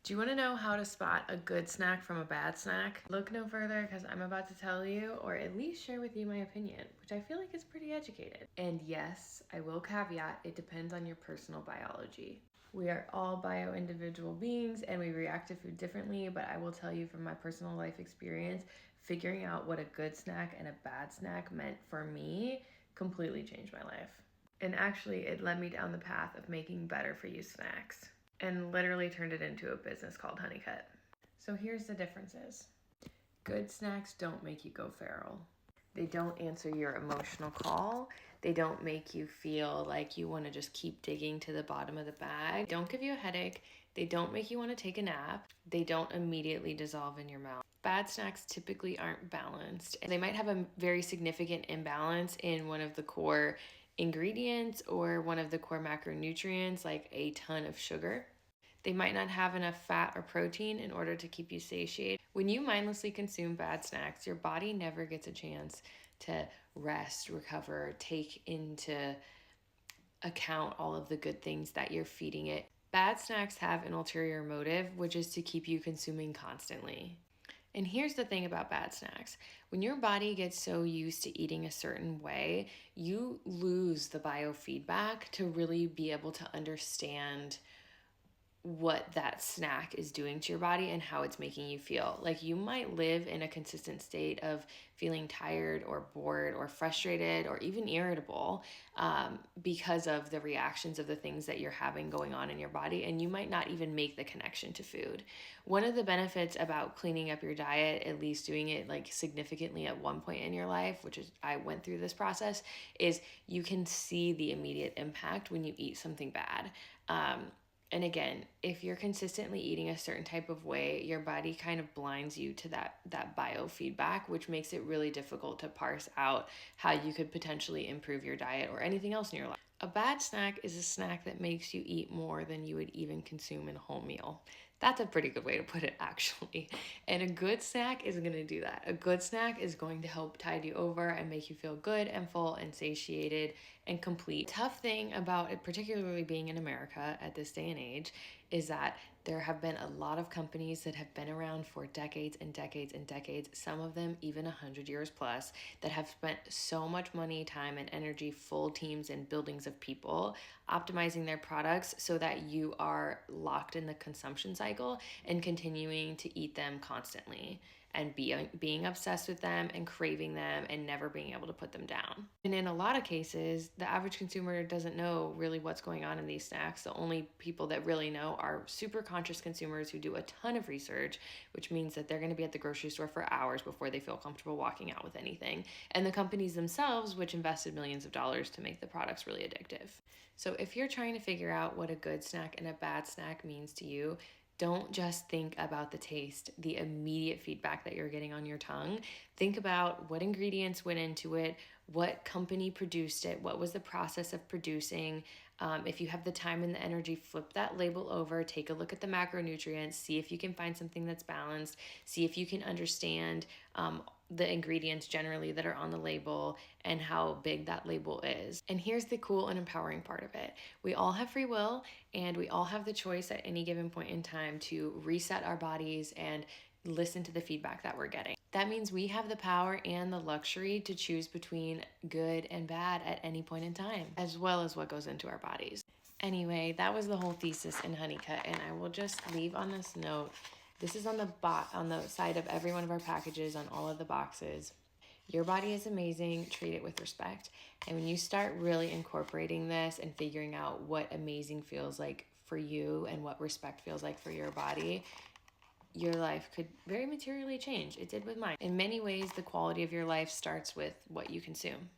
Do you want to know how to spot a good snack from a bad snack? Look no further because I'm about to tell you, or at least share with you my opinion, which I feel like is pretty educated. And yes, I will caveat, it depends on your personal biology. We are all bio-individual beings and we react to food differently, but I will tell you from my personal life experience, figuring out what a good snack and a bad snack meant for me completely changed my life. And actually, it led me down the path of making better for you snacks and literally turned it into a business called Honeycut. So here's the differences. Good snacks don't make you go feral. They don't answer your emotional call. They don't make you feel like you want to just keep digging to the bottom of the bag. They don't give you a headache. They don't make you want to take a nap. They don't immediately dissolve in your mouth. Bad snacks typically aren't balanced. They might have a very significant imbalance in one of the core ingredients or one of the core macronutrients, like a ton of sugar. They might not have enough fat or protein in order to keep you satiated. When you mindlessly consume bad snacks, your body never gets a chance to rest, recover, take into account all of the good things that you're feeding it. Bad snacks have an ulterior motive, which is to keep you consuming constantly. And here's the thing about bad snacks. When your body gets so used to eating a certain way, you lose the biofeedback to really be able to understand what that snack is doing to your body and how it's making you feel. Like, you might live in a consistent state of feeling tired or bored or frustrated or even irritable because of the reactions of the things that you're having going on in your body, and you might not even make the connection to food. One of the benefits about cleaning up your diet, at least doing it like significantly at one point in your life, which is I went through this process, is you can see the immediate impact when you eat something bad. And again, if you're consistently eating a certain type of way, your body kind of blinds you to that biofeedback, which makes it really difficult to parse out how you could potentially improve your diet or anything else in your life. A bad snack is a snack that makes you eat more than you would even consume in a whole meal. That's a pretty good way to put it, actually. And a good snack isn't going to do that. A good snack is going to help tide you over and make you feel good and full and satiated and complete. Tough thing about it, particularly being in America at this day and age, is that there have been a lot of companies that have been around for decades and decades and decades, some of them even 100 years plus, that have spent so much money, time, and energy, full teams and buildings of people, optimizing their products so that you are locked in the consumption cycle and continuing to eat them constantly and being obsessed with them and craving them and never being able to put them down. And in a lot of cases, the average consumer doesn't know really what's going on in these snacks. The only people that really know are super conscious consumers who do a ton of research, which means that they're going to be at the grocery store for hours before they feel comfortable walking out with anything. And the companies themselves, which invested millions of dollars to make the products really addictive. So if you're trying to figure out what a good snack and a bad snack means to you, don't just think about the taste, the immediate feedback that you're getting on your tongue. Think about what ingredients went into it, what company produced it, what was the process of producing. If you have the time and the energy, flip that label over, take a look at the macronutrients, see if you can find something that's balanced, see if you can understand the ingredients generally that are on the label and how big that label is. And here's the cool and empowering part of it. We all have free will and we all have the choice at any given point in time to reset our bodies and listen to the feedback that we're getting. That means we have the power and the luxury to choose between good and bad at any point in time, as well as what goes into our bodies. Anyway, that was the whole thesis in Honeycut, and I will just leave on this note. This is on the side of every one of our packages, on all of the boxes. Your body is amazing. Treat it with respect. And when you start really incorporating this and figuring out what amazing feels like for you and what respect feels like for your body, your life could very materially change. It did with mine. In many ways, the quality of your life starts with what you consume.